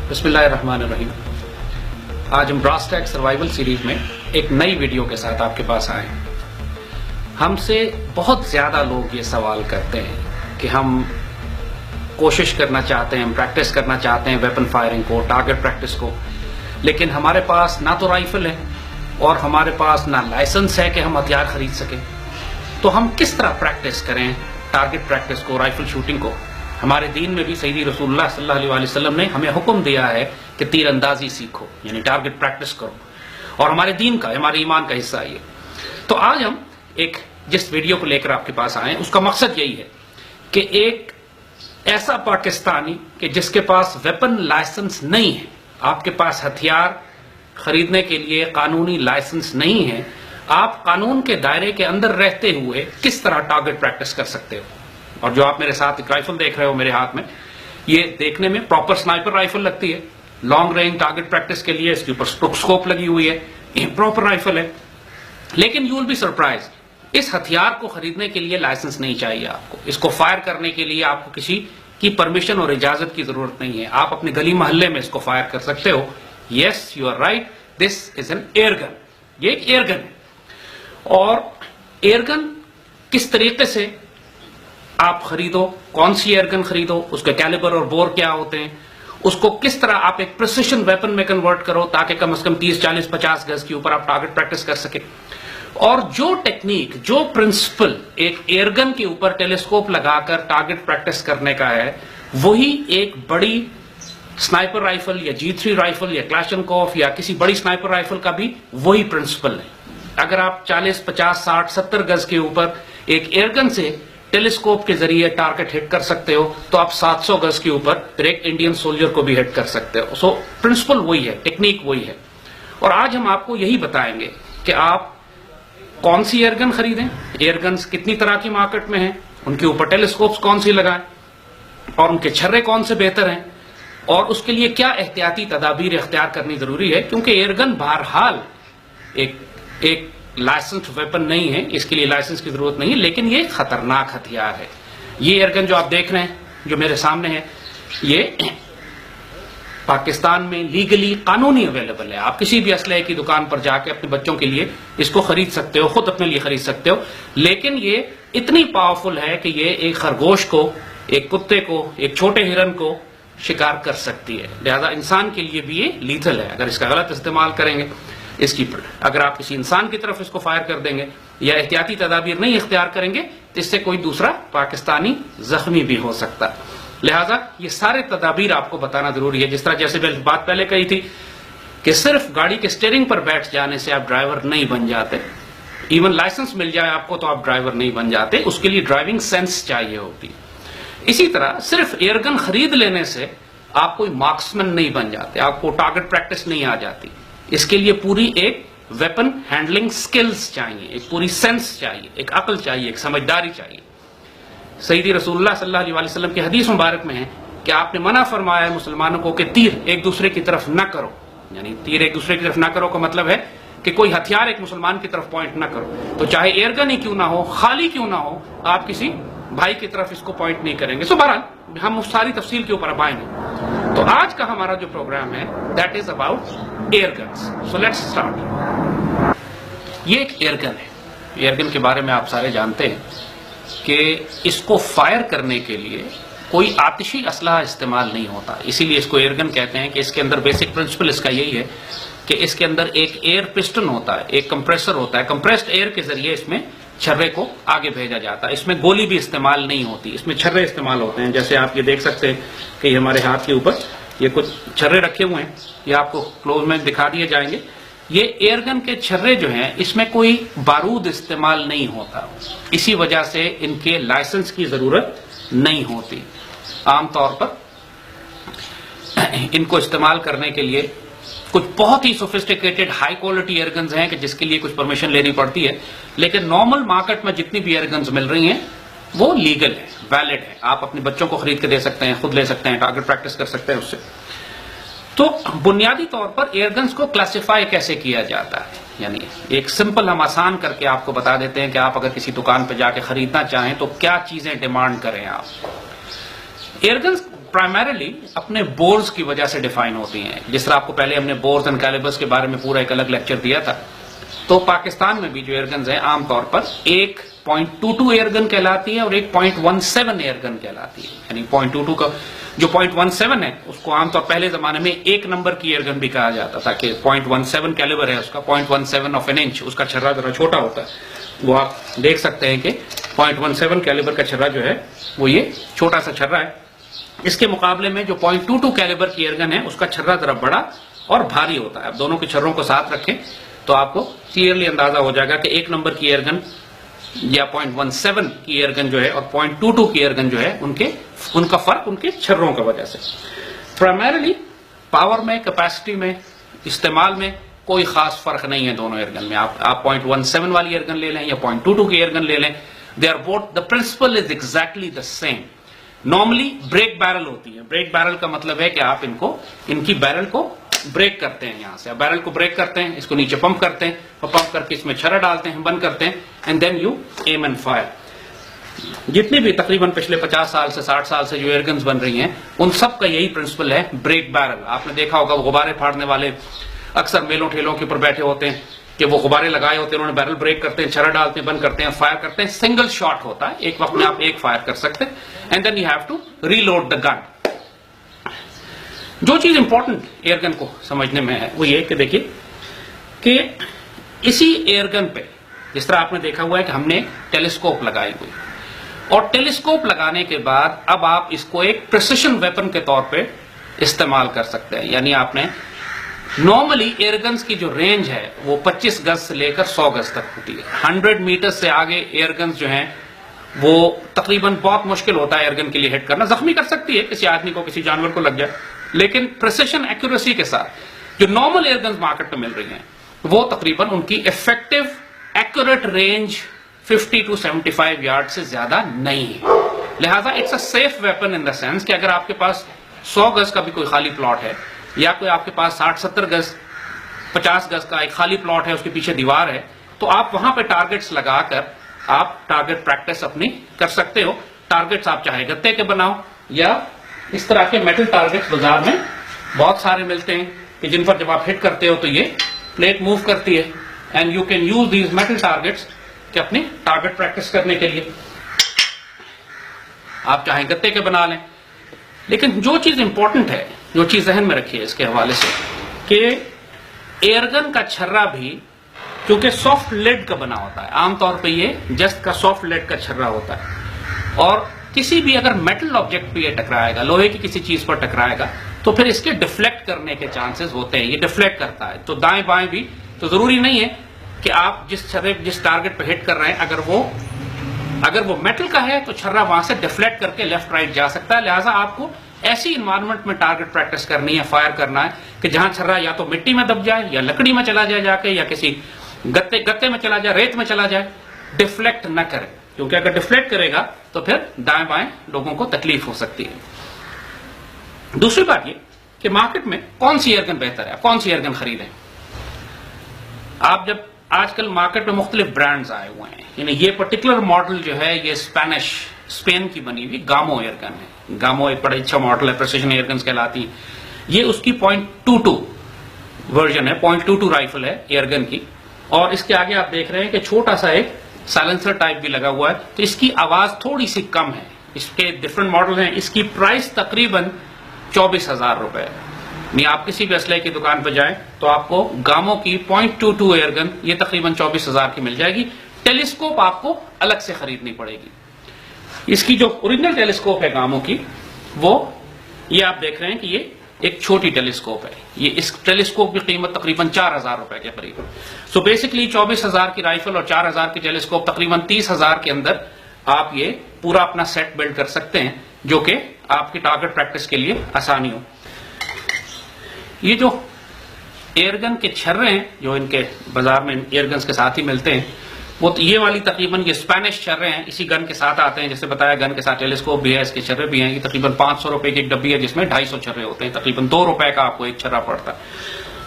बिस्मिल्लाहिर्रहमानिर्रहीम। आज हम ब्रास टैग सर्वाइवल सीरीज में एक नई वीडियो के साथ आपके पास आए हैं। हमसे बहुत ज्यादा लोग ये सवाल करते हैं कि हम कोशिश करना चाहते हैं, हम प्रैक्टिस करना चाहते हैं वेपन फायरिंग को, टारगेट प्रैक्टिस को, लेकिन हमारे पास ना तो राइफल है और हमारे पास ना लाइसेंस है कि हम हथियार खरीद सकें। तो हम किस तरह प्रैक्टिस करें टारगेट प्रैक्टिस को, राइफल शूटिंग को? हमारे दीन में भी सैयदी रसूलुल्लाह सल्लल्लाहु अलैहि वसल्लम ने हमें हुक्म दिया है कि तीरंदाजी सीखो, यानी टारगेट प्रैक्टिस करो, और हमारे दीन का, हमारे ईमान का हिस्सा है ये। तो आज हम एक जिस वीडियो को लेकर आपके पास आए, उसका मकसद यही है कि एक ऐसा पाकिस्तानी कि जिसके पास वेपन लाइसेंस नहीं है, आपके पास हथियार खरीदने के लिए कानूनी लाइसेंस नहीं है, आप कानून के दायरे के अंदर रहते हुए किस तरह टारगेट प्रैक्टिस कर सकते हो। और जो आप मेरे साथ एक राइफल देख रहे हो मेरे हाथ में, ये देखने में प्रॉपर स्नाइपर राइफल लगती है। लॉन्ग रेंज टारगेट प्रैक्टिस के लिए इसके ऊपर स्कोप लगी हुई है, ये प्रॉपर राइफल है। लेकिन यू विल बी सरप्राइज, इस हथियार को खरीदने के लिए लाइसेंस नहीं चाहिए आपको। इसको फायर करने के लिए आपको किसी की परमिशन और इजाजत की जरूरत नहीं है। आप अपने गली मोहल्ले में इसको फायर कर सकते हो। Yes, you are right, this is an airgun. ये एक एयरगन है। और एयरगन किस तरीके से आप खरीदो, कौन सी एयरगन खरीदो, उसके कैलिबर और बोर क्या होते हैं, उसको किस तरह आप एक प्रिसिशन वेपन में कन्वर्ट करो ताकि कम से कम 30, 40, 50 गज के ऊपर आप टारगेट प्रैक्टिस कर सके। और जो टेक्निक, जो प्रिंसिपल एक एयरगन के ऊपर टेलीस्कोप लगाकर टारगेट प्रैक्टिस करने का है, वही एक बड़ी स्नाइपर राइफल या G3 राइफल या क्लैशनकोफ या किसी बड़ी स्नाइपर राइफल का भी वही प्रिंसिपल है। अगर आप 40, 50, 60, 70 गज के ऊपर एक एयरगन से टेलीस्कोप के जरिए टारगेट हिट कर सकते हो, तो आप 700 गज के ऊपर फिर एक इंडियन सोल्जर को भी हिट कर सकते हो। सो प्रिंसिपल वही है, टेक्निक वही है। और आज हम आपको यही बताएंगे कि आप कौन सी एयरगन खरीदें, एयरगन्स कितनी तरह की मार्केट में हैं, उनके ऊपर टेलीस्कोप्स कौन सी लगाएं, और उनके छर्रे कौन से बेहतर हैं, और उसके लिए क्या एहतियाती तदाबीर इख्तियार करनी जरूरी है। क्योंकि एयरगन बहरहाल एक लाइसेंस्ड वेपन नहीं है, इसके लिए लाइसेंस की जरूरत नहीं है, लेकिन ये खतरनाक हथियार है। ये एयरगन जो आप देख रहे हैं, जो मेरे सामने है, ये पाकिस्तान में लीगली, कानूनी अवेलेबल है। आप किसी भी असलहे की दुकान पर जाके अपने बच्चों के लिए इसको खरीद सकते हो, खुद अपने लिए खरीद सकते हो। लेकिन ये इतनी पावरफुल है कि ये एक खरगोश को, एक कुत्ते को, एक छोटे हिरन को शिकार कर सकती है। लिहाजा इंसान के लिए भी ये लीथल है अगर इसका गलत इस्तेमाल करेंगे। इसकी अगर आप किसी इंसान की तरफ इसको फायर कर देंगे या एहतियाती तदाबीर नहीं इख्तियार करेंगे, तो इससे कोई दूसरा पाकिस्तानी जख्मी भी हो सकता है। लिहाजा ये सारे तदाबीर आपको बताना जरूरी है। जिस तरह जैसे मैं बात पहले कही थी कि सिर्फ गाड़ी के स्टीयरिंग पर बैठ जाने से आप ड्राइवर नहीं बन जाते। इवन लाइसेंस मिल जाए आपको तो आप ड्राइवर नहीं बन जाते, उसके लिए ड्राइविंग सेंस चाहिए होती। इसी तरह सिर्फ एयरगन खरीद लेने से आप कोई मार्क्समैन नहीं बन जाते, आपको टारगेट प्रैक्टिस नहीं आ जाती। इसके लिए पूरी एक वेपन हैंडलिंग स्किल्स चाहिए, एक पूरी सेंस चाहिए, एक अक्ल चाहिए, एक समझदारी चाहिए। सैयदी रसूलुल्लाह सल्लल्लाहु अलैहि वसल्लम की हदीस मुबारक में है कि आपने मना फरमाया है मुसलमानों को कि तीर एक दूसरे की तरफ न करो। यानी तीर एक दूसरे की तरफ न करो का मतलब है कि कोई हथियार एक मुसलमान की तरफ पॉइंट न करो। तो चाहे एयरगन ही क्यों ना हो, खाली क्यों ना हो, आप किसी भाई की तरफ इसको पॉइंट नहीं करेंगे। सो बहरहाल हम उस सारी तफसील के ऊपर अब आएंगे। तो आज का हमारा जो प्रोग्राम है that is about airguns. So let's start. ये एक एयरगन है। एयरगन के बारे में आप सारे जानते हैं कि इसको फायर करने के लिए कोई आतिशी असलहा इस्तेमाल नहीं होता, इसीलिए इसको एयरगन कहते हैं। कि इसके अंदर बेसिक प्रिंसिपल इसका यही है कि इसके अंदर एक एयर पिस्टन होता है, एक कंप्रेसर होता है। कंप्रेस्ड एयर के जरिए इसमें छर्रे को आगे भेजा जाता है। इसमें गोली भी इस्तेमाल नहीं होती, इसमें छर्रे इस्तेमाल होते हैं। जैसे आप ये देख सकते हैं कि हमारे हाथ के ऊपर ये कुछ छर्रे रखे हुए हैं, ये आपको क्लोज में दिखा दिए जाएंगे। ये एयरगन के छर्रे जो हैं, इसमें कोई बारूद इस्तेमाल नहीं होता, इसी वजह से इनके लाइसेंस की जरूरत नहीं होती। आमतौर पर इनको इस्तेमाल करने के लिए कुछ बहुत ही सोफिस्टिकेटेड हाई क्वालिटी एयरगन्स हैं कि जिसके लिए कुछ परमिशन लेनी पड़ती है। लेकिन नॉर्मल मार्केट में जितनी भी एयरगन्स मिल रही हैं वो लीगल है, वैलिड है। आप अपने बच्चों को खरीद के दे सकते हैं, खुद ले सकते हैं, टारगेट प्रैक्टिस कर सकते हैं उससे। तो बुनियादी तौर पर एयरगन्स को क्लासिफाई कैसे किया जाता है, यानी एक सिंपल हम आसान करके आपको बता देते हैं कि आप अगर किसी दुकान पर जाके खरीदना चाहें तो क्या चीजें डिमांड करें आप। एयरगन्स प्राइमरीली अपने बोर्स की वजह से डिफाइन होती हैं। जिस तरह आपको पहले हमने बोर्स एंड कैलिबर्स के बारे में पूरा एक अलग लेक्चर दिया था, तो पाकिस्तान में भी जो एयरगन्स हैं आमतौर पर 1.22 एयरगन कहलाती है और 1.17 एयरगन कहलाती है। यानी 0.22 का जो 0.17 है उसको आमतौर पहले जमाने में एक नंबर की एयरगन भी कहा जाता था कि 0.17 कैलिबर है उसका, 0.17 ऑफ एन इंच, उसका छर्रा जरा छोटा होता है। वो आप देख सकते हैं कि 0.17 कैलिबर का छर्रा जो है वो ये छोटा सा छर्रा है। इसके मुकाबले में जो 0.22 कैलिबर की एयरगन है उसका छर्रा जरा बड़ा और भारी होता है। अब दोनों के छर्रों को साथ रखें तो आपको क्लियरली अंदाजा हो जाएगा कि एक नंबर की एयरगन या 0.17 की एयरगन जो है और 0.22 की एयरगन जो है उनका फर्क उनके छर्रों की वजह से। प्राइमरीली पावर में, कैपेसिटी में, इस्तेमाल में कोई खास फर्क नहीं है दोनों एयरगन में। आप 0.17 वाली एयरगन ले लें या 0.22 की एयरगन ले लें, they are both, the principle is exactly the same. Normally break barrel होती है। ब्रेक बैरल का मतलब है कि आप इनकी बैरल को ब्रेक करते हैं, यहां से आप बैरल को ब्रेक करते हैं, इसको नीचे पंप करते हैं और पंप करके इसमें छर्रा डालते हैं, बंद करते हैं and then you aim and fire. जितनी भी तकरीबन पिछले 50 साल से 60 साल से जो एयरगन्स बन रही हैं उन सब का यही प्रिंसिपल है, ब्रेक बैरल। आपने देखा होगा गुब्बारे फाड़ने वाले अक्सर मेलों ठेलों के ऊपर बैठे होते हैं कि वो गुब्बारे लगाए होते हैं, उन्होंने बैरल ब्रेक करते हैं, छर्रा डालते हैं, बंद करते हैं, फायर करते हैं। सिंगल शॉट होता है, एक वक्त में आप एक फायर कर सकते हैं and then you have to reload the gun. जो चीज इंपॉर्टेंट एयरगन को समझने में है वो ये कि देखिए कि इसी एयरगन पे जिस तरह आपने देखा हुआ है कि हमने टेलीस्कोप लगाई हुई, और टेलीस्कोप लगाने के बाद अब आप इसको एक प्रिसिशन वेपन के तौर पे इस्तेमाल कर सकते हैं। यानी आपने नॉर्मली एयरगन्स की जो रेंज है वो 25 गज से लेकर 100 गज तक होती है। 100 मीटर से आगे एयरगन्स जो हैं वो तकरीबन बहुत मुश्किल होता है एयरगन के लिए हिट करना। जख्मी कर सकती है किसी आदमी को, किसी जानवर को लग जाए, लेकिन प्रिसिशन एक्यूरेसी के साथ जो नॉर्मल एयरगन्स मार्केट में मिल रही हैं वो तकरीबन उनकी effective accurate range 50 to 75 yard से ज्यादा नहीं है। लिहाजा it's a safe weapon in the sense कि अगर आपके पास 100 गज का भी कोई खाली प्लॉट है या कोई आपके पास 60-70 गज 50 गज का एक खाली प्लॉट है, उसके पीछे दीवार है, तो आप वहां पे टारगेट्स लगाकर आप टारगेट प्रैक्टिस अपनी कर सकते हो। टारगेट्स आप चाहे गत्ते के बनाओ या इस तरह के मेटल टारगेट्स बाजार में बहुत सारे मिलते हैं कि जिन पर जब आप हिट करते हो तो ये प्लेट मूव करती है and you can use these metal targets कि अपनी टारगेट प्रैक्टिस करने के लिए। आप चाहे गत्ते के बना लें, लेकिन जो चीज इंपॉर्टेंट है, जो चीज जहन में रखिए इसके हवाले से कि एयरगन का छर्रा भी क्योंकि सॉफ्ट लेड का बना होता है, आमतौर पे ये जस्ट का सॉफ्ट लेड का छर्रा होता है, और किसी भी अगर मेटल ऑब्जेक्ट पे ये टकराएगा, लोहे की किसी चीज पर टकराएगा, तो फिर इसके डिफ्लेक्ट करने के चांसेस होते हैं। ये डिफ्लेक्ट करता है तो दाएं बाएं भी, तो जरूरी नहीं है कि आप जिस टारगेट पे हिट कर रहे हैं अगर वो मेटल का है तो छर्रा वहां से डिफ्लेक्ट करके लेफ्ट राइट जा सकता है। लिहाजा आपको ऐसी इन्वायरमेंट में टारगेट प्रैक्टिस करनी है, फायर करना है कि जहां छर्रा या तो मिट्टी में दब जाए या लकड़ी में चला जाए जाके, या किसी गत्ते में चला जाए, रेत में चला जाए, डिफ्लेक्ट न करे, क्योंकि अगर डिफ्लेक्ट करेगा तो फिर दाएं बाएं लोगों को तकलीफ हो सकती है। दूसरी बात ये कि मार्केट में कौन सी एयरगन बेहतर है, कौन सी एयरगन खरीदें। आप जब आजकल मार्केट में मुख्तलिफ ब्रांड्स आए हुए हैं, यानी ये पर्टिकुलर मॉडल जो है ये स्पेन की बनी हुई गामो एयरगन है। गामो एक बड़ा अच्छा मॉडल है, प्रिसिशन एयरगन्स कहलाती है। ये उसकी 0.22 वर्जन है, 0.22 राइफल है एयरगन की, और इसके आगे आप देख रहे हैं कि छोटा सा एक साइलेंसर टाइप भी लगा हुआ है, तो इसकी आवाज थोड़ी सी कम है। इसके डिफरेंट मॉडल हैं। इसकी प्राइस तकरीबन 24,000 रुपए है। नहीं, आप किसी भी असले की दुकान पर जाएं तो आपको गामो की 0.22 एयरगन ये तकरीबन 24,000 की मिल जाएगी। टेलीस्कोप आपको अलग से खरीदनी पड़ेगी। इसकी जो ओरिजिनल टेलीस्कोप है गामो की, वो ये आप देख रहे हैं कि ये एक छोटी टेलीस्कोप है। ये इस टेलीस्कोप की कीमत तकरीबन 4,000 रुपए के करीब। सो बेसिकली 24,000 की राइफल और 4,000 की टेलीस्कोप, तकरीबन 30,000 के अंदर आप ये पूरा अपना सेट बिल्ड कर सकते हैं, जो कि आपकी टारगेट प्रैक्टिस के लिए आसानी हो। ये जो एयरगन के छर्रे हैं जो इनके बाजार में एयरगन्स के साथ ही मिलते हैं, वो तो ये वाली तकरीबन ये स्पेनिश छर्रे हैं, इसी गन के साथ आते हैं। जैसे बताया गन के साथ टेलीस्कोप भी है, इसके छर्रे भी हैं। ये तकरीबन 500 रुपए की एक डब्बी है जिसमें 250 छर्रे होते हैं, तकरीबन 2 रुपए का आपको एक छर्रा पड़ता है।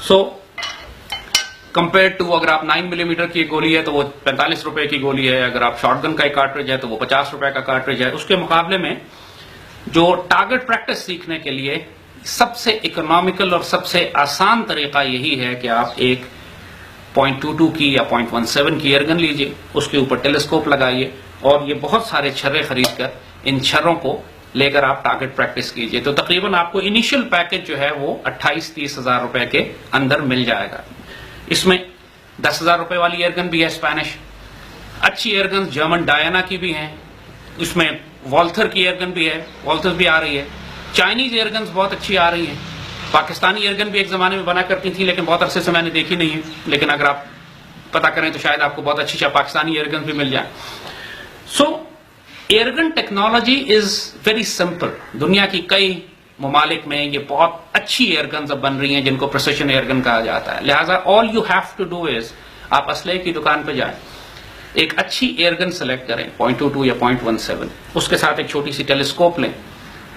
सो कंपेयर टू अगर आप 9 मिलीमीटर की गोली है तो वो 45 रुपए की गोली है, अगर आप शॉटगन का एक कार्ट्रिज है तो वो 50 रुपए का कार्ट्रिज है। उसके मुकाबले में जो टारगेट प्रैक्टिस सीखने के लिए सबसे इकोनॉमिकल और सबसे आसान तरीका यही है कि आप एक 0.22 की या 0.17 की एयरगन लीजिए, उसके ऊपर टेलीस्कोप लगाइए और ये बहुत सारे छर्रे खरीद कर इन छर्रों को लेकर आप टारगेट प्रैक्टिस कीजिए। तो तकरीबन आपको इनिशियल पैकेज जो है वो 28-30 हजार रुपए के अंदर मिल जाएगा। इसमें 10,000 रुपए वाली एयरगन भी है स्पेनिश, अच्छी एयरगन जर्मन डायना की भी है, इसमें वॉल्थर की एयरगन भी है, वॉल्थर भी आ रही है, चाइनीज एयरगन्स बहुत अच्छी आ रही हैं, पाकिस्तानी एयरगन भी एक जमाने में बना करती थी लेकिन बहुत अरसे से मैंने देखी नहीं है, लेकिन अगर आप पता करें तो शायद आपको बहुत अच्छी पाकिस्तानी एयरगन भी मिल जाए। So airgun technology is very simple. दुनिया की कई ममालिक में ये बहुत अच्छी एयरगन्स अब बन रही हैं जिनको प्रिसिशन एयरगन कहा जाता है। लिहाजा all you have to do is आप असलहे की दुकान पे जाएं, एक अच्छी एयरगन सेलेक्ट करें 0.22 या 0.17, उसके साथ एक छोटी सी टेलीस्कोप लें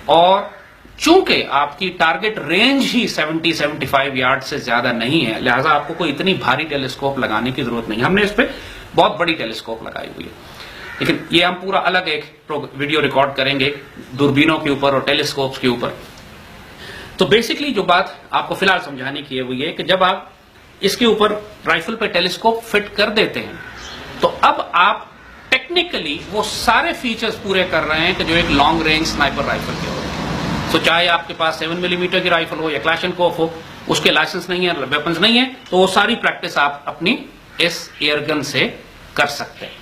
और चूंकि आपकी टारगेट रेंज ही 70-75 यार्ड से ज्यादा नहीं है, लिहाजा आपको कोई इतनी भारी टेलीस्कोप लगाने की जरूरत नहीं। हमने इस पे बहुत बड़ी टेलीस्कोप लगाई हुई है, लेकिन ये हम पूरा अलग एक वीडियो रिकॉर्ड करेंगे दूरबीनों के ऊपर और टेलीस्कोप्स के ऊपर। तो बेसिकली जो बात आपको फिलहाल समझाने की है वो ये कि जब आप इसके ऊपर राइफल पे टेलीस्कोप फिट कर देते हैं तो अब आप टेक्निकली वो सारे फीचर्स पूरे कर रहे हैं कि जो एक लॉन्ग रेंज स्नाइपर राइफल के होते हैं। तो चाहे आपके पास 7 मिलीमीटर की राइफल हो या क्लैशनकोफ हो, उसके लाइसेंस नहीं है, वेपन्स नहीं है, तो वो सारी प्रैक्टिस आप अपनी इस एयरगन से कर सकते हैं।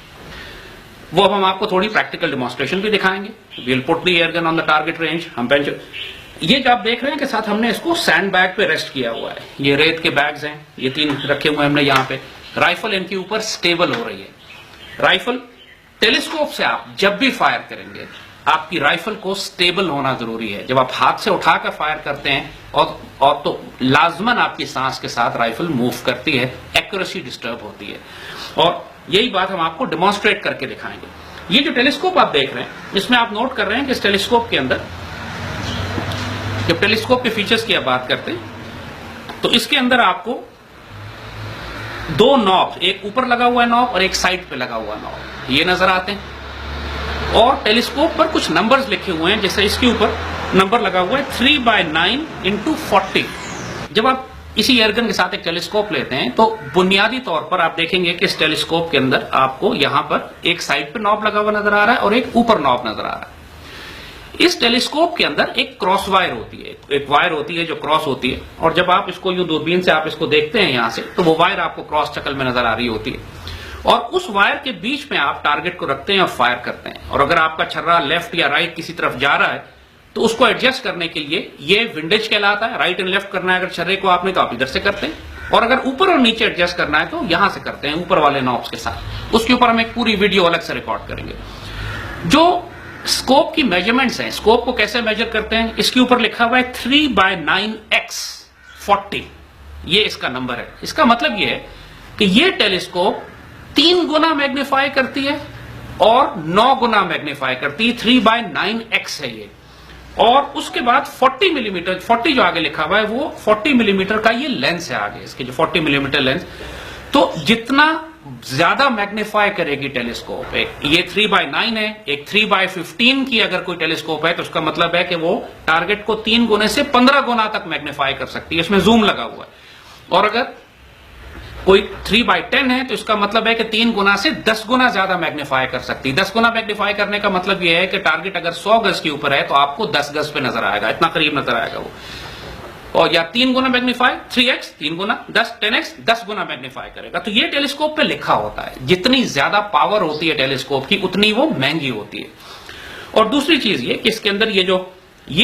वो अब हम आपको थोड़ी प्रैक्टिकल डेमोन्स्ट्रेशन भी दिखाएंगे। We'll put the airgun on the target range. हम बेंच ये जो आप देख रहे हैं कि साथ हमने इसको सैंड बैग पे रेस्ट किया हुआ है। ये रेत के बैग्स हैं, ये 3 रखे हुए हैं हमने यहाँ पे। राइफल इनके ऊपर स्टेबल हो रही है। राइफल टेलीस्कोप से आप जब भी फायर करेंगे आपकी राइफल को स्टेबल होना जरूरी है। जब आप हाथ से उठाकर फायर करते हैं और तो लाजमन आपकी सांस के साथ राइफल मूव करती है, एक्यूरेसी डिस्टर्ब होती है। और यही बात हम आपको डेमोन्स्ट्रेट करके दिखाएंगे। ये जो टेलीस्कोप आप देख रहे हैं इसमें आप नोट कर रहे हैं कि इस टेलीस्कोप के अंदर, जब टेलीस्कोप के फीचर्स की आप बात करते हैं तो इसके अंदर आपको 2 नॉब, एक ऊपर लगा हुआ नॉब और एक साइड पे लगा हुआ नॉब, ये नजर आते हैं। और टेलीस्कोप पर कुछ नंबर्स लिखे हुए हैं, जैसे इसके ऊपर नंबर लगा हुआ है 3/9 × 40। जब आप इसी एयरगन के साथ एक टेलीस्कोप लेते हैं तो बुनियादी तौर पर आप देखेंगे कि इस टेलीस्कोप के अंदर आपको यहां पर एक साइड पे नॉब लगा हुआ नजर आ रहा है और एक ऊपर नॉब नजर आ रहा है। इस टेलीस्कोप के अंदर एक क्रॉस वायर होती है, एक वायर होती है जो क्रॉस होती है, और जब आप इसको यूं दूरबीन से आप इसको देखते हैं यहां से तो वो वायर आपको क्रॉस शक्ल में नजर आ रही होती है। और उस वायर के बीच में आप टारगेट को रखते हैं और फायर करते हैं। और अगर आपका छर्रा लेफ्ट या राइट किसी तरफ जा रहा है तो उसको एडजस्ट करने के लिए ये विंडेज कहलाता है। राइट एंड लेफ्ट करना है अगर छर्रे को आपने तो आप इधर से करते हैं, और अगर ऊपर और नीचे एडजस्ट करना है तो यहां से करते हैं, ऊपर वाले नॉब्स के साथ। उसके ऊपर हम एक पूरी वीडियो अलग से रिकॉर्ड करेंगे। जो स्कोप की मेजरमेंट्स हैं, स्कोप को कैसे मेजर करते हैं, इसके ऊपर लिखा हुआ है 3/9x 40, ये इसका नंबर है। इसका मतलब ये है कि ये टेलीस्कोप 3 गुना मैग्नीफाई करती है और 9 गुना मैग्नीफाई करती है। 3/9x है ये। और उसके बाद 40 मिलीमीटर, 40 जो आगे लिखा हुआ है वो 40 मिलीमीटर का ये लेंस है आगे, इसके जो 40 मिलीमीटर लेंस। तो जितना ज्यादा मैग्नीफाई करेगी टेलीस्कोप, ये 3/9 है, एक 3/15 की अगर कोई टेलीस्कोप है तो उसका मतलब है कि वो टारगेट को 3 गुने से 15 गुना तक मैग्नीफाई कर सकती है, इसमें जूम लगा हुआ है। और अगर कोई 3/10 है तो इसका मतलब है कि 3 गुना से 10 गुना ज्यादा मैग्नीफाई कर सकती है। 10 गुना मैग्नीफाई करने का मतलब यह है कि टारगेट अगर 100 गज के ऊपर है तो आपको 10 गज पे नजर आएगा, इतना करीब नजर आएगा वो। और या 3 गुना मैग्नीफाई, 3x 3 गुना, 10x 10 गुना मैग्नीफाई करेगा। तो ये टेलीस्कोप पे लिखा होता है। जितनी ज्यादा पावर होती है टेलीस्कोप की उतनी वो महंगी होती है। और दूसरी चीज ये कि इसके अंदर ये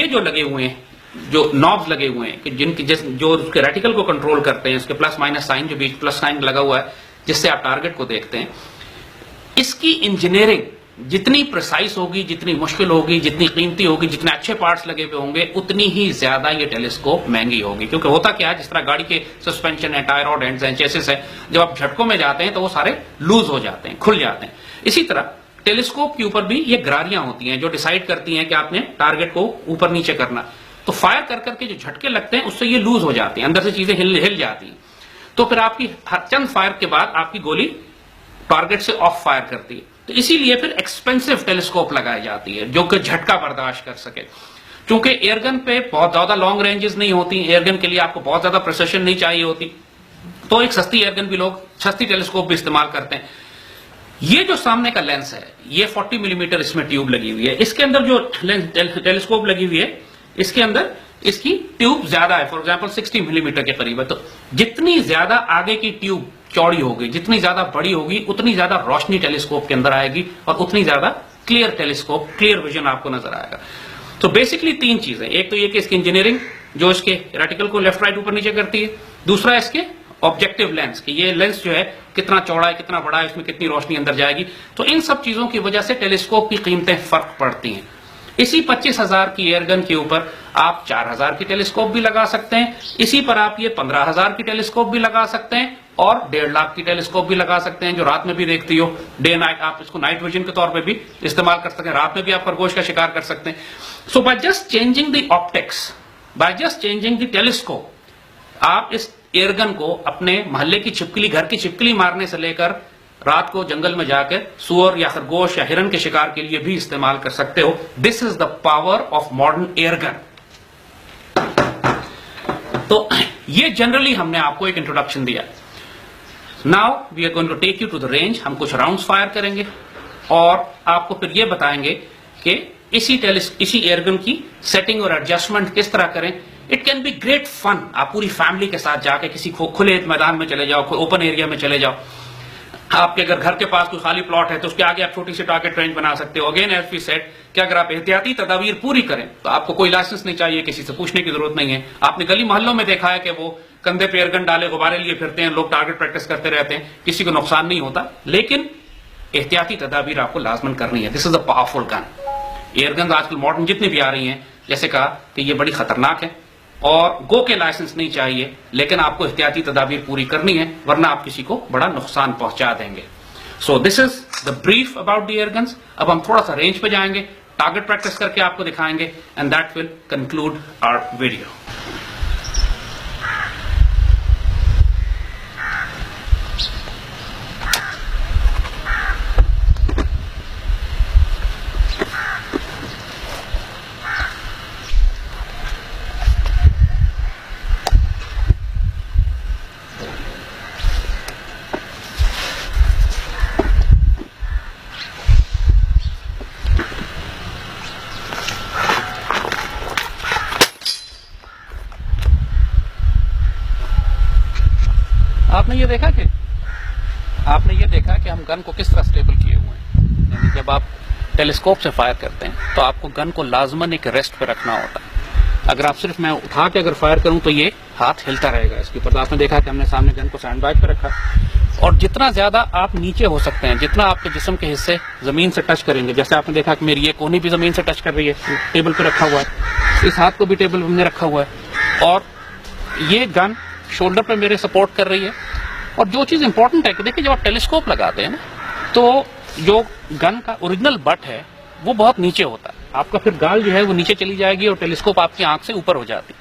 जो लगे हुए हैं, जो नॉब्स लगे हुए हैं कि जिनकी जो उसके रेटिकल को कंट्रोल करते हैं, उसके प्लस माइनस साइन, जो बीच प्लस साइन लगा हुआ है जिससे आप टारगेट को देखते हैं, इसकी इंजीनियरिंग जितनी प्रिसाइज होगी, जितनी मुश्किल होगी, जितनी कीमती होगी, जितने अच्छे पार्ट्स लगे हुए होंगे, उतनी ही ज्यादा ये टेलीस्कोप महंगी होगी। क्योंकि होता क्या है, जिस तरह गाड़ी के सस्पेंशन है, टायर रॉड एंड्स हैं, चेसिस है, जब आप झटकों में जाते हैं तो वो सारे लूज हो जाते हैं, खुल जाते हैं। इसी तरह टेलीस्कोप के ऊपर भी ये ग्रारियां होती हैं जो डिसाइड करती हैं कि आपने टारगेट को ऊपर नीचे करना। तो फायर कर करके जो झटके लगते हैं उससे ये लूज हो जाती हैं, अंदर से चीजें हिल जाती हैं। तो फिर आपकी चंद फायर के बाद आपकी गोली टारगेट से ऑफ फायर करती है। तो इसीलिए फिर एक्सपेंसिव टेलीस्कोप लगाई जाती है जो कि झटका बर्दाश्त कर सके। क्योंकि एयरगन पे बहुत ज्यादा लॉन्ग रेंजेस नहीं होती, एयरगन के लिए आपको बहुत ज्यादा प्रिसिशन नहीं चाहिए होती, तो एक सस्ती एयरगन भी लोग सस्ती टेलीस्कोप भी इस्तेमाल करते हैं। ये जो सामने का लेंस है, ये 40 मिलीमीटर इसमें ट्यूब लगी हुई है। इसके अंदर जो टेलीस्कोप लगी हुई है, इसके अंदर इसकी ट्यूब ज्यादा है, फॉर एग्जांपल 60 मिलीमीटर के करीब है। तो जितनी ज्यादा आगे की ट्यूब चौड़ी होगी, जितनी ज्यादा बड़ी होगी, उतनी ज्यादा रोशनी टेलीस्कोप के अंदर आएगी और उतनी ज्यादा क्लियर टेलीस्कोप, क्लियर विजन आपको नजर आएगा। तो बेसिकली तीन चीजें, एक तो ये कि इसकी इंजीनियरिंग जो इसके रेटिकल को लेफ्ट राइट ऊपर नीचे करती है, दूसरा इसके ऑब्जेक्टिव लेंस कि ये लेंस जो है कितना चौड़ा है, कितना बड़ा है, इसमें कितनी रोशनी अंदर जाएगी। तो इन सब चीजों की वजह से टेलीस्कोप की कीमतें फर्क पड़ती हैं। इसी 25,000 की एयरगन के ऊपर आप 4,000 की टेलीस्कोप भी लगा सकते हैं, इसी पर आप ये 15,000 की टेलीस्कोप भी लगा सकते हैं और 1.5 लाख की टेलीस्कोप भी लगा सकते हैं जो रात में भी देखती हो, डे नाइट। आप इसको नाइट विजन के तौर पे भी इस्तेमाल कर सकते हैं, रात में भी आप खरगोश का शिकार कर सकते हैं। So by just changing the optics, by just changing the telescope, आप इस एयरगन को अपने मोहल्ले की छिपकली, घर की छिपकली मारने से लेकर रात को जंगल में जाकर सुअर या खरगोश या हिरन के शिकार के लिए भी इस्तेमाल कर सकते हो। This is the power of modern airgun. तो ये जनरली हमने आपको एक इंट्रोडक्शन दिया। Now we are going to take you to the range. हम कुछ राउंड्स फायर करेंगे और आपको फिर ये बताएंगे कि इसी एयरगन की सेटिंग और एडजस्टमेंट किस तरह करें। It can be great fun. आप पूरी फैमिली के साथ जाके किसी खुले मैदान में चले जाओ, ओपन एरिया में चले जाओ। आपके अगर घर के पास कोई खाली प्लॉट है तो उसके आगे आप छोटी सी टारगेट रेंज बना सकते हो। अगेन एज वी सेड कि अगर आप एहतियाती तदाबीर पूरी करें तो आपको कोई लाइसेंस नहीं चाहिए, किसी से पूछने की जरूरत नहीं है। आपने गली मोहल्लों में देखा है कि वो कंधे पे एयरगन डाले गुब्बारे लिए फिरते हैं, लोग टारगेट प्रैक्टिस करते रहते हैं, किसी को नुकसान नहीं होता। लेकिन एहतियाती तदाबीर आपको लाजमन करनी है। This is a powerful gun. Airgun आजकल मॉडर्न जितनी भी आ रही हैं, जैसे कहा कि ये बड़ी खतरनाक है और गो के लाइसेंस नहीं चाहिए, लेकिन आपको एहतियाती तदाबीर पूरी करनी है, वरना आप किसी को बड़ा नुकसान पहुंचा देंगे। So this is the brief about the airguns. अब हम थोड़ा सा रेंज पे जाएंगे, टारगेट प्रैक्टिस करके आपको दिखाएंगे and that will conclude our video. आपने ये देखा कि हम गन को किस तरह स्टेबल किए हुए हैं। यानी जब आप टेलीस्कोप से फायर करते हैं तो आपको गन को लाजमन एक रेस्ट पे रखना होता है। अगर आप सिर्फ मैं उठा के अगर फायर करूं तो ये हाथ हिलता रहेगा इसके ऊपर। तो आपने देखा कि हमने सामने गन को सैंड बैग पे रखा और जितना ज्यादा आप नीचे हो सकते हैं, जितना आपके जिस्म के हिस्से जमीन से टच करेंगे, जैसे आपने देखा कि मेरी ये कोहनी भी जमीन से टच कर रही है, टेबल पे रखा हुआ है, इस हाथ को भी टेबल पे हमने रखा हुआ है और ये गन शोल्डर पे मेरे सपोर्ट कर रही है। और जो चीज इंपॉर्टेंट है कि देखिए जब आप टेलीस्कोप लगाते हैं ना तो जो गन का ओरिजिनल बट है वो बहुत नीचे होता है, आपका फिर गाल जो है वो नीचे चली जाएगी और टेलीस्कोप आपकी आंख से ऊपर हो जाती है।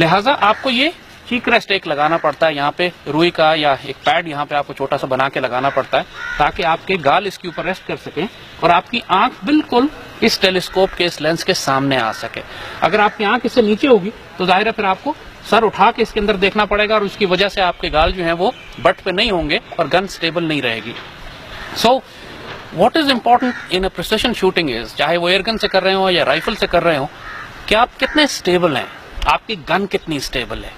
लिहाजा आपको ये चीक रेस्ट एक लगाना पड़ता है, यहाँ पे रुई का या एक पैड यहाँ पे आपको छोटा सा बना के लगाना पड़ता है ताकि आपके गाल इसके ऊपर रेस्ट कर सकें और आपकी आंख बिल्कुल इस टेलीस्कोप के इस लेंस के सामने आ सके। अगर आपकी आंख इससे नीचे होगी तो जाहिर है फिर आपको सर उठा के इसके अंदर देखना पड़ेगा और उसकी वजह से आपके गाल जो हैं वो बट पे नहीं होंगे और गन स्टेबल नहीं रहेगी। So what is important in a precision shooting is, चाहे वो एयरगन से कर रहे हो या राइफल से कर रहे हो, कि आप कितने स्टेबल हैं, आपकी गन कितनी स्टेबल है।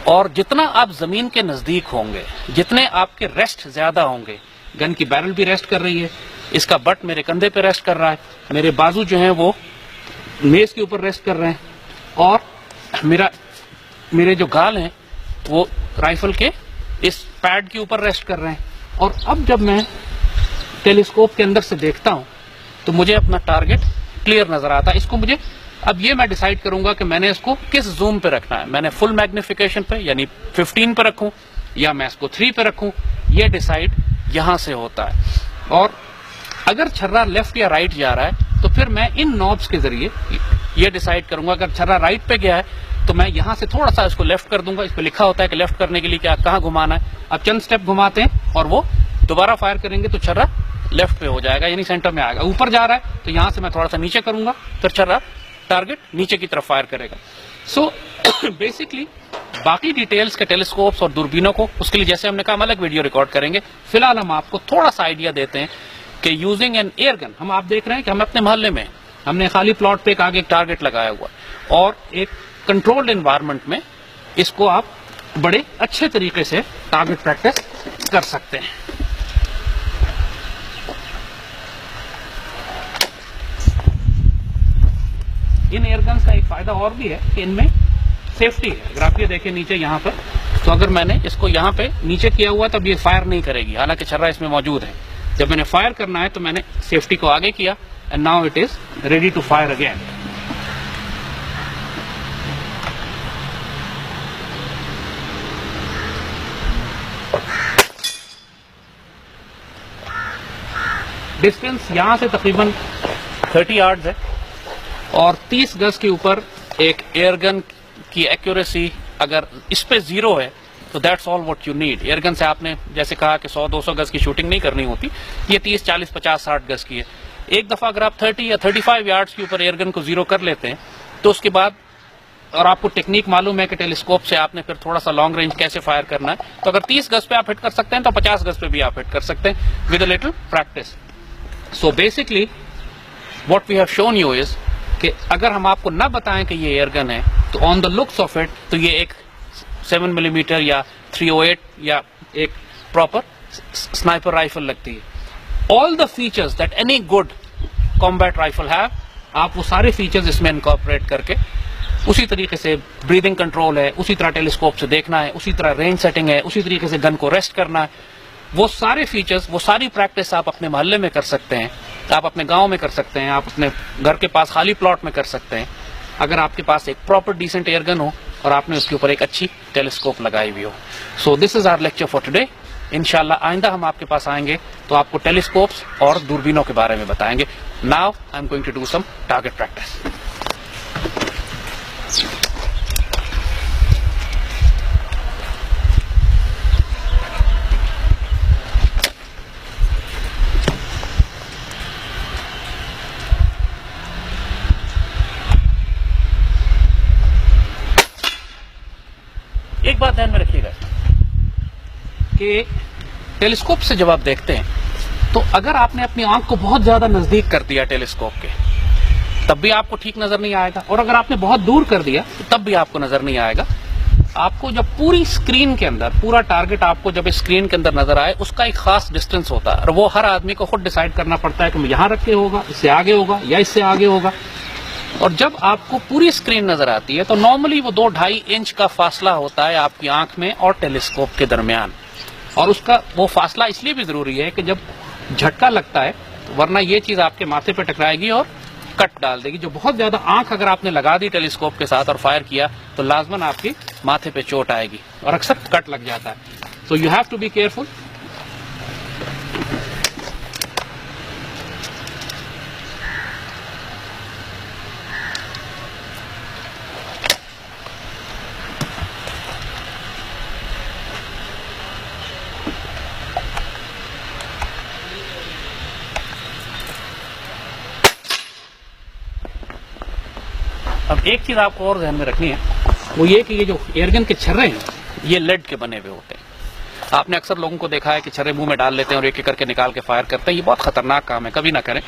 और जितना आप जमीन के नजदीक होंगे, जितने आपके रेस्ट ज्यादा होंगे, गन की बैरल भी रेस्ट कर रही है, इसका बट मेरे कंधे पे रेस्ट कर रहा है, मेरे बाजू जो हैं वो मेज के ऊपर रेस्ट कर रहे हैं और मेरे जो गाल हैं वो राइफल के इस पैड के ऊपर रेस्ट कर रहे हैं। और अब जब मैं टेलीस्कोप के अंदर से देखता हूं तो मुझे अपना टारगेट क्लियर नजर आता है। इसको मुझे अब ये मैं डिसाइड करूंगा कि मैंने इसको किस जूम पे रखना है, मैंने फुल मैग्निफिकेशन पे यानी 15 पे रखूं या मैं इसको 3 पे रखूं, ये डिसाइड यहां से होता है। और अगर छर्रा लेफ्ट या राइट जा रहा है तो फिर मैं इन नॉब्स के जरिए ये डिसाइड करूंगा। अगर छर्रा राइट पे गया है तो मैं यहां से थोड़ा सा इसको लेफ्ट कर दूंगा। इस पे लिखा होता है कि लेफ्ट करने के लिए क्या कहां घुमाना है। अब चंद स्टेप घुमाते हैं और वो दोबारा फायर करेंगे तो छर्रा लेफ्ट पे हो जाएगा, यानी सेंटर में आएगा। ऊपर जा रहा है तो यहां से मैं थोड़ा सा नीचे करूंगा, फिर छर्रा टारगेट नीचे की तरफ फायर करेगा। सो बेसिकली बाकी डिटेल्स के टेलीस्कोप्स और दूरबीनों को, उसके लिए जैसे हमने कहा हम अलग वीडियो रिकॉर्ड करेंगे। फिलहाल हम आपको थोड़ा सा आइडिया देते हैं कि यूजिंग एन एयर गन, हम आप देख रहे हैं कि हम अपने मोहल्ले में हमने खाली प्लॉट पे एक आगे एक टारगेट लगाया हुआ और एक कंट्रोल्ड एनवायरनमेंट में इसको आप बड़े अच्छे तरीके से टारगेट प्रैक्टिस कर सकते हैं। इन एयरगन्स का एक फायदा और भी है कि इनमें सेफ्टी है। अगर आप ये देखें नीचे यहाँ पर, तो अगर मैंने इसको यहाँ पे नीचे किया हुआ तब ये फायर नहीं करेगी, हालांकि छर्रा इसमें मौजूद है। जब मैंने फायर करना है तो मैंने सेफ्टी को आगे किया and now it is ready to fire again. Distance यहां से तकरीबन 30 यार्ड्स है और 30 गज के ऊपर एक एयरगन की एक्यूरेसी अगर इस पे 0 है तो that's all what you need. Airgun से आपने जैसे कहा कि 100-200 गज की शूटिंग नहीं करनी होती, ये 30, 40, 50, 60 गज की है। एक दफा अगर आप 30 या 35 यार्ड्स के ऊपर एयरगन को 0 कर लेते हैं तो उसके बाद, और आपको टेक्निक मालूम है कि टेलीस्कोप से आपने फिर थोड़ा सा लॉन्ग रेंज कैसे फायर करना है, तो अगर 30 गज पे आप हिट कर सकते हैं तो 50 गज पे भी आप हिट कर सकते हैं with a little practice. So basically what we have shown you is कि अगर हम आपको न बताएं कि ये एयरगन है तो on the looks of it तो ये एक 7 मिलीमीटर या 308 या एक प्रॉपर स्नाइपर राइफल लगती है। All the features that any good combat rifle have, आप वो सारे फीचर्स इसमें इनकॉर्पोरेट करके, उसी तरीके से ब्रीदिंग कंट्रोल है, उसी तरह टेलीस्कोप से देखना है, उसी तरह रेंज सेटिंग है, उसी तरीके से गन को रेस्ट करना है, वो सारे फीचर्स, वो सारी प्रैक्टिस आप अपने मोहल्ले में कर सकते हैं, आप अपने गांव में कर सकते हैं, आप अपने घर के पास खाली प्लॉट में कर सकते हैं, अगर आपके पास एक प्रॉपर डिसेंट एयरगन हो और आपने उसके ऊपर एक अच्छी टेलीस्कोप लगाई हुई हो। So this is our lecture for today. इंशाल्लाह आइंदा हम आपके पास आएंगे तो आपको टेलीस्कोप्स और दूरबीनों के बारे में बताएंगे। Now I am going to do some target practice. एक बात ध्यान में रखिएगा कि टेलीस्कोप से जब आप देखते हैं तो अगर आपने अपनी आंख को बहुत ज्यादा नजदीक कर दिया टेलीस्कोप के तब भी आपको ठीक नजर नहीं आएगा, और अगर आपने बहुत दूर कर दिया तो तब भी आपको नजर नहीं आएगा। आपको जब पूरी स्क्रीन के अंदर, पूरा टारगेट आपको जब स्क्रीन के अंदर नजर आए, उसका एक खास डिस्टेंस होता है और वो हर आदमी को खुद डिसाइड करना पड़ता है कि यहां रख के होगा, इससे आगे होगा या इससे आगे होगा। और जब आपको पूरी स्क्रीन नजर आती है तो नॉर्मली वो 2-2.5 इंच का फासला होता है आपकी आंख में और टेलीस्कोप के दरमियान, और उसका वो फासला इसलिए भी जरूरी है कि जब झटका लगता है, वरना ये चीज आपके माथे पे टकराएगी और कट डाल देगी। जो बहुत ज्यादा आंख अगर आपने लगा दी टेलीस्कोप के साथ और फायर किया तो लाजमन आपकी माथे पे चोट आएगी और अक्सर कट लग जाता है। So you have to be careful. अब एक चीज आपको और ध्यान में रखनी है, वो ये कि ये जो एयरगन के छर्रे हैं ये लेड के बने हुए होते हैं। आपने अक्सर लोगों को देखा है कि छर्रे मुंह में डाल लेते हैं और एक एक करके निकाल के फायर करते हैं। ये बहुत खतरनाक काम है, कभी ना करें,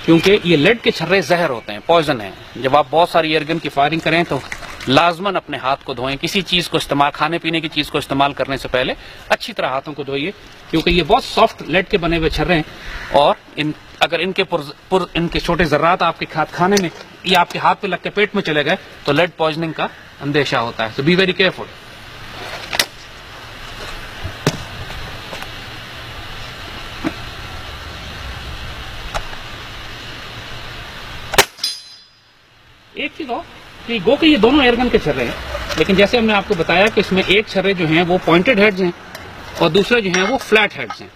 क्योंकि ये लेड के छर्रे जहर होते हैं, पॉइजन है। जब आप बहुत सारी एयरगन की फायरिंग करें तो लाजमन अपने हाथ को धोएं। किसी चीज को इस्तेमाल, खाने पीने की चीज को इस्तेमाल करने से पहले अच्छी तरह हाथों को धोइए, क्योंकि ये बहुत सॉफ्ट लेड के बने हुए छर्रे हैं और अगर इनके छोटे जर्रात आपके खाने में या आपके हाथ पे लग के पेट में चले गए तो लेड पॉइजनिंग का अंदेशा होता है। सो बी वेरी केयरफुल। एक चीज और कि गो के ये दोनों एयरगन के छर्रे हैं, लेकिन जैसे हमने आपको बताया कि इसमें एक छर्रे जो हैं वो पॉइंटेड हेड्स हैं और दूसरे जो हैं वो फ्लैट हेड्स हैं।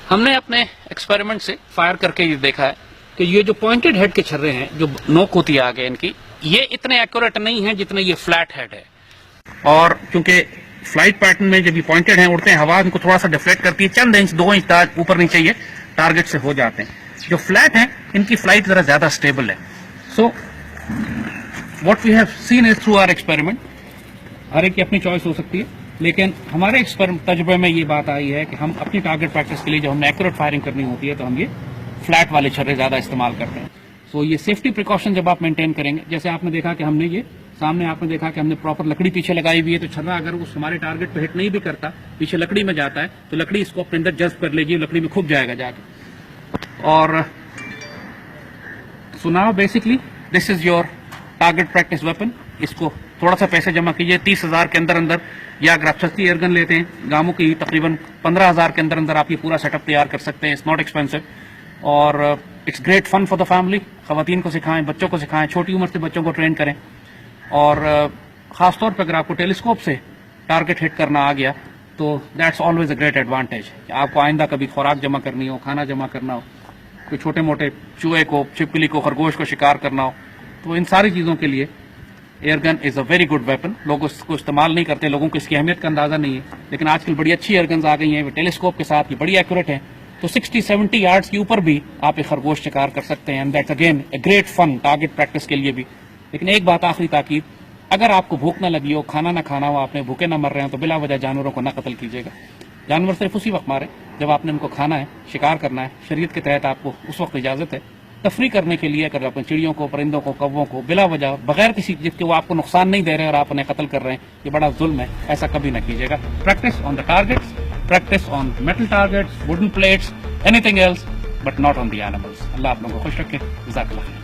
हमने अपने एक्सपेरिमेंट से फायर करके ये देखा है कि ये जो पॉइंटेड हेड के छर्रे हैं, जो नोक होती है आगे इनकी, ये इतने एक्यूरेट नहीं है जितने ये फ्लैट हेड है। और क्योंकि फ्लाइट पैटर्न में जब ये पॉइंटेड हैं, उड़ते हैं, हवा इनको थोड़ा सा डिफ्लेक्ट करती है, चंद इंच 2 इंच ऊपर नीचे ये टारगेट से हो जाते हैं। जो फ्लैट हैं इनकी फ्लाइट जरा ज्यादा स्टेबल है। So what we have seen is through our experiment, हर एक की अपनी चॉइस हो सकती है, लेकिन हमारे तजुर्बे में ये बात आई है कि हम अपनी टारगेट प्रैक्टिस के लिए जब हमें एक्यूरेट फायरिंग करनी होती है तो हम ये फ्लैट वाले छर्रे ज्यादा इस्तेमाल करते हैं। सो ये सेफ्टी प्रिकॉशन जब आप मेंटेन करेंगे, जैसे आपने देखा कि हमने ये सामने आपने देखा कि हमने प्रॉपर लकड़ी पीछे लगाई हुई है, तो छर्रा अगर उस हमारे टारगेट पे हिट नहीं भी करता, पीछे लकड़ी में जाता है तो लकड़ी इसको अपने अंदर जज्ब कर लेगी, लकड़ी में खुब जाएगा जाके। और so now basically this is your target practice weapon. इसको थोड़ा सा पैसे जमा कीजिए 30,000 के अंदर अंदर, या अगर आप सस्ती एयरगन लेते हैं गांवों की तकरीबन 15,000 के अंदर अंदर आप ये पूरा सेटअप तैयार कर सकते हैं। इट्स नॉट एक्सपेंसिव और it's great fun for the family. खवातीन को सिखाएं, बच्चों को सिखाएं, छोटी उम्र से बच्चों को ट्रेन करें। और खासतौर पर अगर आपको टेलीस्कोप से टारगेट हिट करना आ गया तो that's always a great advantage. आपको आइंदा कभी खुराक जमा करनी हो, खाना जमा करना हो, कोई छोटे मोटे चूहे को, छिपकली को, खरगोश को शिकार करना हो, तो इन सारी चीज़ों के लिए airgun is a very good weapon. लोग उसको इस्तेमाल नहीं करते, लोगों को इसकी अहमियत का अंदाजा नहीं है, लेकिन आजकल बड़ी अच्छी एयरगन्स आ गई हैं, टेलीस्कोप के साथ ये बड़ी एक्यूरेट है, तो 60-70 यार्ड्स के ऊपर भी आप एक खरगोश शिकार कर सकते हैं। And that's again a great fun target practice के लिए भी। लेकिन एक बात आखिरी ताकीद, अगर आपको भूख ना लगी हो, खाना ना खाना हो, आपने भूखे ना मर रहे हो, तो बिला वजह जानवरों को ना कत्ल कीजिएगा। जानवर सिर्फ उसी वक्त मारे जब आपने उनको खाना है, शिकार करना है। शरीयत के तहत आपको उस वक्त इजाजत है। तफरी करने के लिए अगर अपने चिड़ियों को, परिंदों को, कौवों को बिला वजह बगैर किसी जिसके वो आपको नुकसान नहीं दे रहे और आप उन्हें कत्ल कर रहे हैं, ये बड़ा जुल्म है, ऐसा कभी ना कीजिएगा। Practice on the targets, practice on metal targets, wooden plates, anything else, but not on the animals. अल्लाह आप लोगों को खुश रखे। जज़ाकल्लाह।